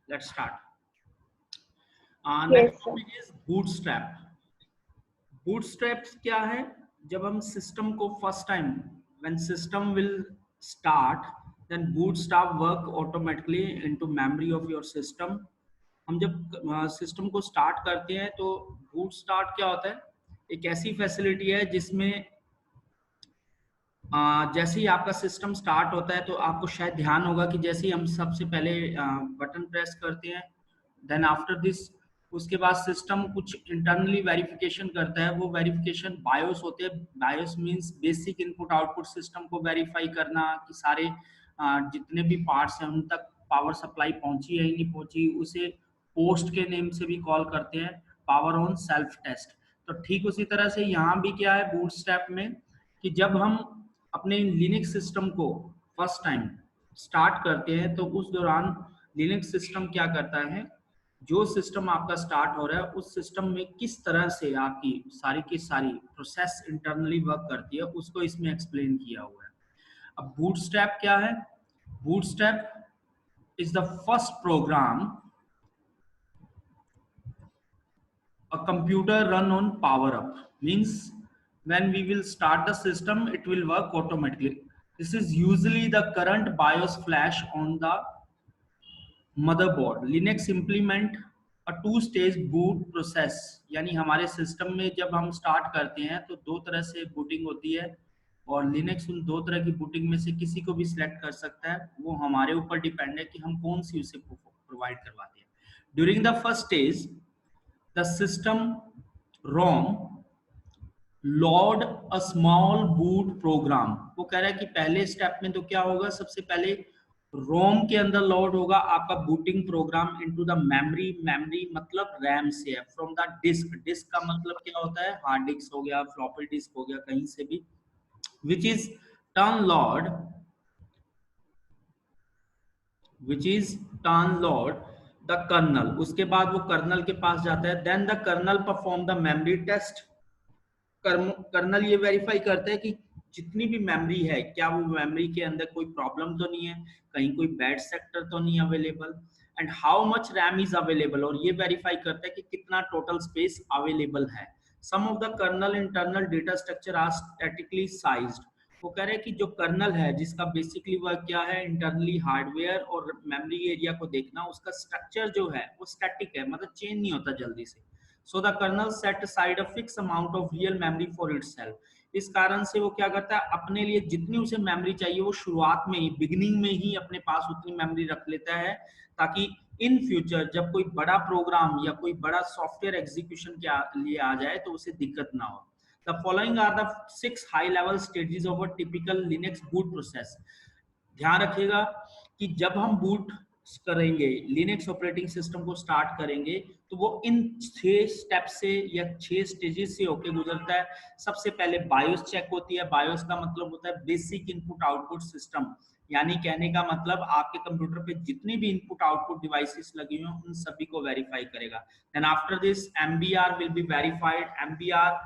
Let's start. Yes, Next sir. topic is bootstrap. Bootstraps क्या है? जब हम सिस्टम को first time when system will start, then bootstrap work automatically into memory of your system. हम जब system को start करते हैं तो बूटस्ट्रैप क्या होता है? एक ऐसी फैसिलिटी है जिसमें जैसे ही आपका सिस्टम स्टार्ट होता है तो आपको शायद ध्यान होगा कि जैसे ही हम सबसे पहले बटन प्रेस करते हैं, देन आफ्टर दिस उसके बाद सिस्टम कुछ इंटरनली वेरिफिकेशन करता है। वो वेरिफिकेशन बायोस होते हैं। BIOS means basic input output system को वेरीफाई करना कि सारे जितने भी पार्ट्स हैं उन तक पावर सप्लाई पहुंची है या नहीं पहुंची। उसे पोस्ट के नेम से भी कॉल करते हैं, पावर ऑन सेल्फ टेस्ट। तो ठीक उसी तरह से यहाँ भी क्या है बूटस्ट्रैप में कि जब हम अपने लिनक्स सिस्टम को फर्स्ट टाइम स्टार्ट करते हैं तो उस दौरान लिनक्स सिस्टम क्या करता है, जो सिस्टम आपका स्टार्ट हो रहा है उस सिस्टम में किस तरह से आपकी सारी की सारी प्रोसेस इंटरनली वर्क करती है उसको इसमें एक्सप्लेन किया हुआ है। अब बूटस्ट्रैप क्या है? Bootstrap is the first program a computer run on power up, means when we will start the system it will work automatically. This is usually the current BIOS flash on the motherboard. Linux implement a two stage boot process, यानी हमारे system में जब हम start करते हैं तो दो तरह से बूटिंग होती है और लिनक्स उन दो तरह की बूटिंग में से किसी को भी सिलेक्ट कर सकता है। वो हमारे ऊपर डिपेंड है कि हम कौन सी उसे प्रोवाइड करवाते हैं। During the first stage the system ROM load a small boot program। वो कह रहा है कि पहले स्टेप में तो क्या होगा, सबसे पहले रोम के अंदर लोड होगा आपका booting programme into the memory. Memory मतलब रैम से है। फ्रॉम द डिस्क, डिस्क का मतलब क्या होता है, हार्ड डिस्क हो गया, फ्लॉपी डिस्क हो गया, कहीं से भी, which is turn load, which is turn load the kernel. उसके बाद वो कर्नल के पास जाता है। Then the kernel perform the memory test. Kernel ये वेरीफाई करता है कि जितनी भी मेमोरी है क्या वो मेमोरी के अंदर कोई प्रॉब्लम तो नहीं है, कहीं कोई बैड सेक्टर तो नहीं available, and how much RAM is available. और ये वेरीफाई करता है कि कितना टोटल स्पेस अवेलेबल है। Some of the kernel internal data structure are statically sized. वो कह रहे हैं कि जो कर्नल है जिसका बेसिकली वर्क क्या है, इंटरनली हार्डवेयर और मेमोरी एरिया को देखना, उसका स्ट्रक्चर जो है वो स्टैटिक है, मतलब चेंज नहीं होता जल्दी से। So the kernel set aside a fix amount of real memory for itself. इस कारण से वो क्या करता है, अपने लिए जितनी उसे मेमोरी चाहिए वो शुरुआत में ही, बिगिनिंग में ही अपने पास उतनी मेमोरी रख लेता है, ताकि इन फ्यूचर जब कोई बड़ा प्रोग्राम या कोई बड़ा सॉफ्टवेयर एग्जीक्यूशन के लिए आ जाए तो उसे दिक्कत ना हो। The following are the 6 high-level stages of a typical Linux boot process। ध्यान रखिएगा कि जब हम बूट करेंगे, लिनक्स ऑपरेटिंग सिस्टम को स्टार्ट करेंगे, तो वो इन 6 स्टेप से या 6 स्टेजेस से होके गुजरता है। सबसे पहले बायोस चेक होती है। बायोस का मतलब होता है बेसिक इनपुट आउटपुट सिस्टम, यानी कहने का मतलब आपके कंप्यूटर पे जितनी भी इनपुट आउटपुट डिवाइसेस लगी हुई हैं उन सभी को वेरीफाई करेगा। Then after this MBR will be verified. MBR,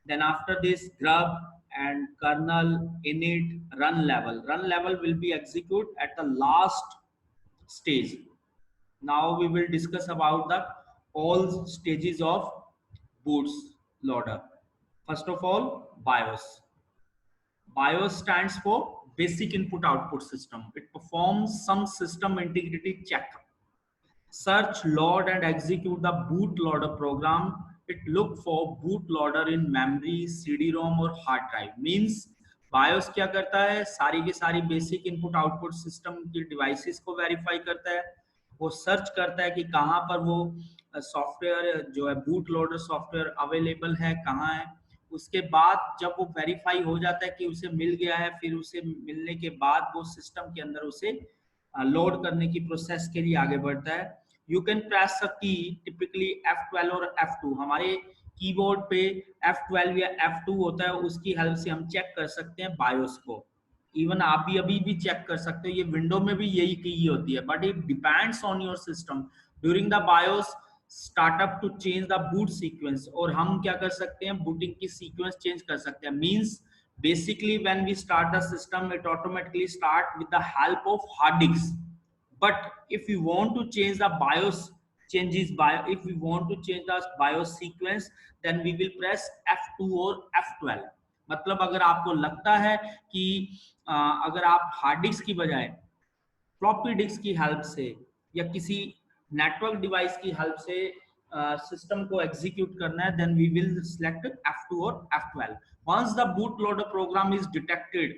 then after this grub and kernel init run level. Run level will be executed at the last stage. Now we will discuss about the all stages of boots loader. First of all, BIOS. BIOS stands for basic input output system. It performs some system integrity check, search, load and execute the bootloader program. It look for bootloader in memory, CD-ROM और hard drive. Means BIOS क्या करता है, सारी की सारी basic input output system की devices को verify करता है। वो सर्च करता है कि कहाँ पर वो सॉफ्टवेयर जो है बूट लोडर सॉफ्टवेयर अवेलेबल है, कहाँ है। उसके बाद जब वो वेरीफाई हो जाता है कि उसे मिल गया है, फिर उसे मिलने के बाद वो सिस्टम के अंदर उसे लोड करने की प्रोसेस के लिए आगे बढ़ता है। यू कैन प्रेस अ की, टिपिकली F12 और F2। हमारे कीबोर्ड पे F12 या F2 होता है, उसकी हेल्प से हम चेक कर सकते हैं बायोस को। इवन आप भी अभी भी चेक कर सकते हो, ये विंडो में भी यही की होती है, but it depends on your system. During the BIOS startup to change the boot sequence. और हम क्या कर सकते हैं, बूटिंग की सीक्वेंस चेंज कर सकते हैं। Means basically when we start the system it automatically start with the help of hard disks, But if we want to change the if we want to change the BIOS sequence, then we will press F2 or F12. मतलब अगर आपको लगता है कि अगर आप hard disk की बजाय फ्लॉपी डिस्क की हेल्प से या किसी नेटवर्क डिवाइस की हेल्प से सिस्टम को एग्जीक्यूट करना है, then we will select F2 और F12. Once the bootloader program is detected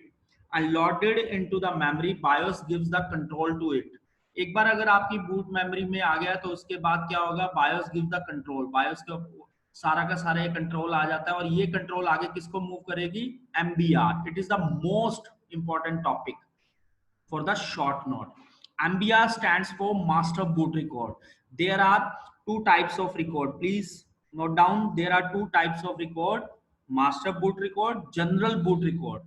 and loaded into the memory, BIOS gives the control to it. एक बार अगर आपकी बूट मेमोरी में आ गया तो उसके बाद क्या होगा, BIOS gives the control. BIOS का सारा का सारा ये कंट्रोल आ जाता है और ये कंट्रोल आगे किसको मूव करेगी, MBR. It is the most important topic for the short note. MBR stands for master boot record. There are two types of record. Please note down, there are two types of record: master boot record, general boot record.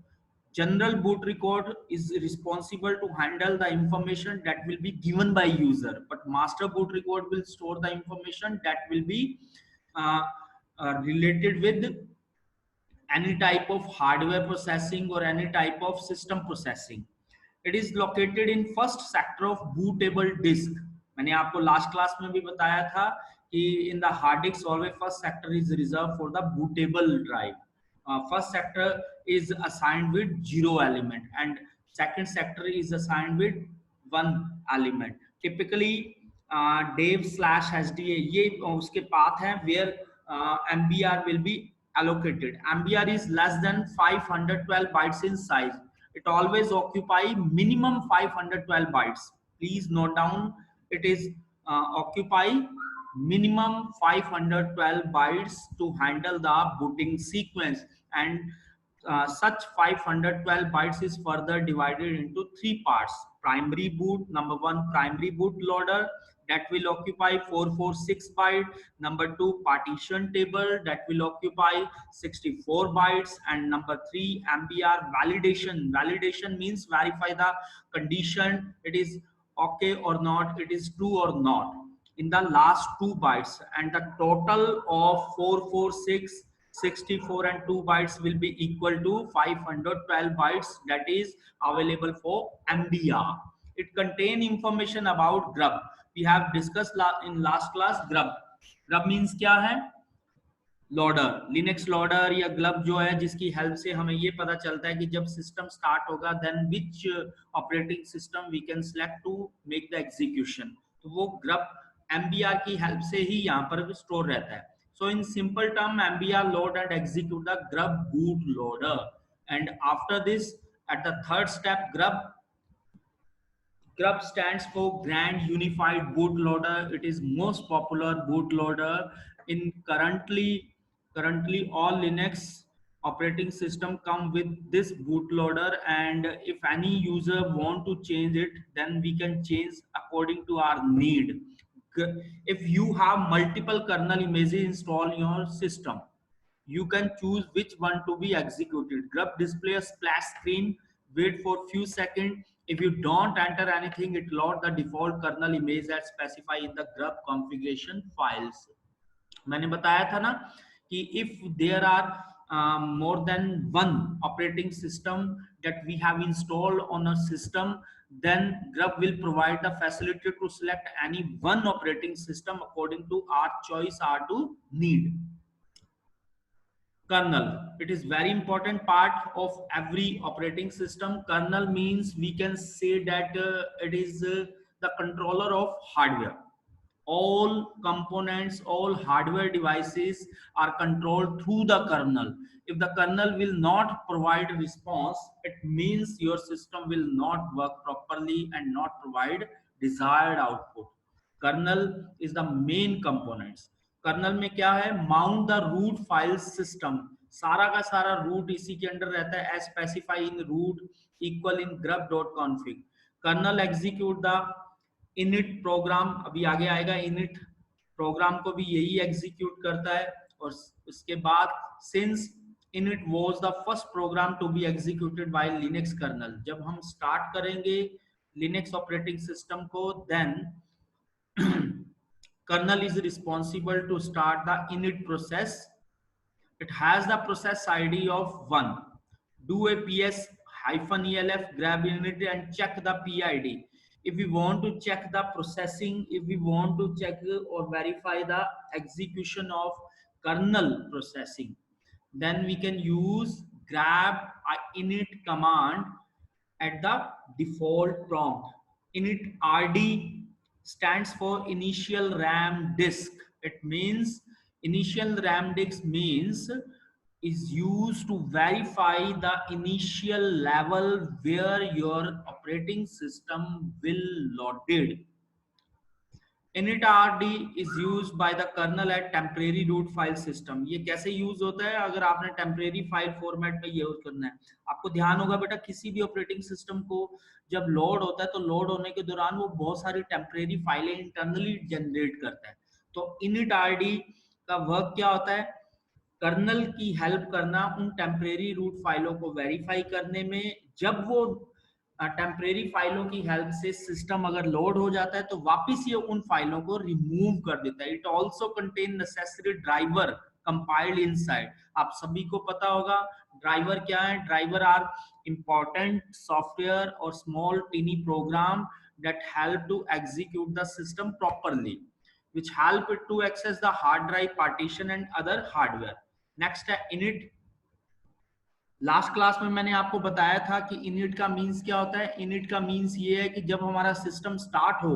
General boot record is responsible to handle the information that will be given by user, but master boot record will store the information that will be related with any type of hardware processing or any type of system processing. It is located in first sector of bootable disk. मैंने आपको last class में भी बताया था कि in the hard disk always first sector is reserved for the bootable drive. First sector is assigned with 0 element and second sector is assigned with 1 element. Typically dev/hda ये उसके path है where MBR will be allocated. MBR is less than 512 bytes in size. It always occupy minimum 512 bytes. Please note down, it is occupy minimum 512 bytes to handle the booting sequence, and such 512 bytes is further divided into three parts. Primary boot, number one, primary boot loader, that will occupy 446 bytes. Number two, partition table, that will occupy 64 bytes. And number three, MBR validation. Validation means verify the condition, it is okay or not, it is true or not, in the last 2 bytes. And the total of 446, 64 and 2 bytes will be equal to 512 bytes that is available for MBR. It contain information about grub. We have discussed in last class grub. Grub means क्या है, loader, Linux loader या glove जो है जिसकी help से हमें ये पता चलता है कि जब सिस्टम स्टार्ट होगा then which operating system we can select to make the execution. तो वो ग्रब MBR की हेल्प से ही यहाँ पर स्टोर रहता है. So in simple term, MBR load and execute the grub boot loader. And after this, at the third step, grub stands for Grand Unified Bootloader. It is most popular bootloader in currently all Linux operating system come with this bootloader, and if any user want to change it, then we can change according to our need. If you have multiple kernel images installed in your system, you can choose which one to be executed. Grub display a splash screen, wait for few seconds. If you don't enter anything, it load the default kernel image as specified in the grub configuration files. मैंने बताया था ना कि if there are more than one operating system that we have installed on a system, then grub will provide the facility to select any one operating system according to our choice or to need. Kernel, it is very important part of every operating system. Kernel means we can say that it is the controller of hardware. All components, all hardware devices are controlled through the kernel. If the kernel will not provide a response, it means your system will not work properly and not provide desired output. Kernel is the main components. Kernel में क्या है, mount the root file system, सारा का सारा root इसी के under रहता है, as specify in root equal in grub.config. Kernel execute the init program, अभी आगे आएगा, इनिट प्रोग्राम को भी यही एग्जीक्यूट करता है. और उसके बाद since init was the first program to be executed by Linux kernel, जब हम स्टार्ट करेंगे Linux ऑपरेटिंग सिस्टम को, then kernel is responsible to start the init process. It has the process ID of 1. Do a ps-elf grab init and check the PID. If we want to check the processing, if we want to check or verify the execution of kernel processing, then we can use grab init command at the default prompt. Init rd stands for initial RAM disk. It means initial RAM disk means is used to verify the initial level where your operating system will loaded. initRD is used by the kernel at temporary root file system. ये कैसे use होता है? अगर आपने temporary file format में use करना है, आपको ध्यान होगा बेटा, किसी भी ऑपरेटिंग सिस्टम को जब लोड होता है तो लोड होने के दौरान वो बहुत सारी टेम्परेरी फाइलें इंटरनली जनरेट करता है। तो initRD का वर्क क्या होता है? कर्नल की हेल्प करना उन टेम्परेरी रूट फाइलों को वेरीफाई करने में। जब वो टेम्परेरी फाइलों की हेल्प से सिस्टम अगर लोड हो जाता है तो वापस ये उन फाइलों को रिमूव कर देता है। It also contain necessary driver compiled inside. आप सभी को पता होगा ड्राइवर क्या है? ड्राइवर आर इंपॉर्टेंट सॉफ्टवेयर और small tiny program that help to execute the system properly, which help it to access the hard drive partition and other hardware. Next है init। Last class में मैंने आपको बताया था कि इनिट का means क्या होता है। इनिट का मीन्स ये है कि जब हमारा सिस्टम स्टार्ट हो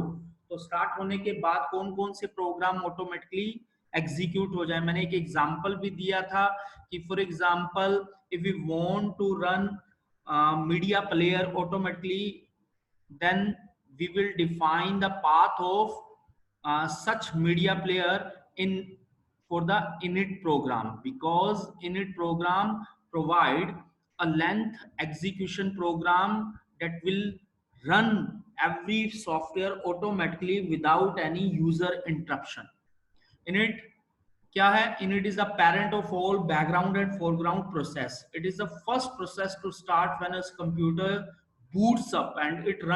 तो स्टार्ट होने के बाद कौन कौन से प्रोग्राम ऑटोमेटिकली एग्जीक्यूट हो जाए। मैंने एक एग्जांपल भी दिया था कि for example if you want to run media player automatically, then we will define the path of such media player in for the init program, because init program provide a length execution program that will run every software automatically without any user interruption. Init क्या है? Init is the parent of all background and foreground process. It is the first process to start when a computer boots up and it runs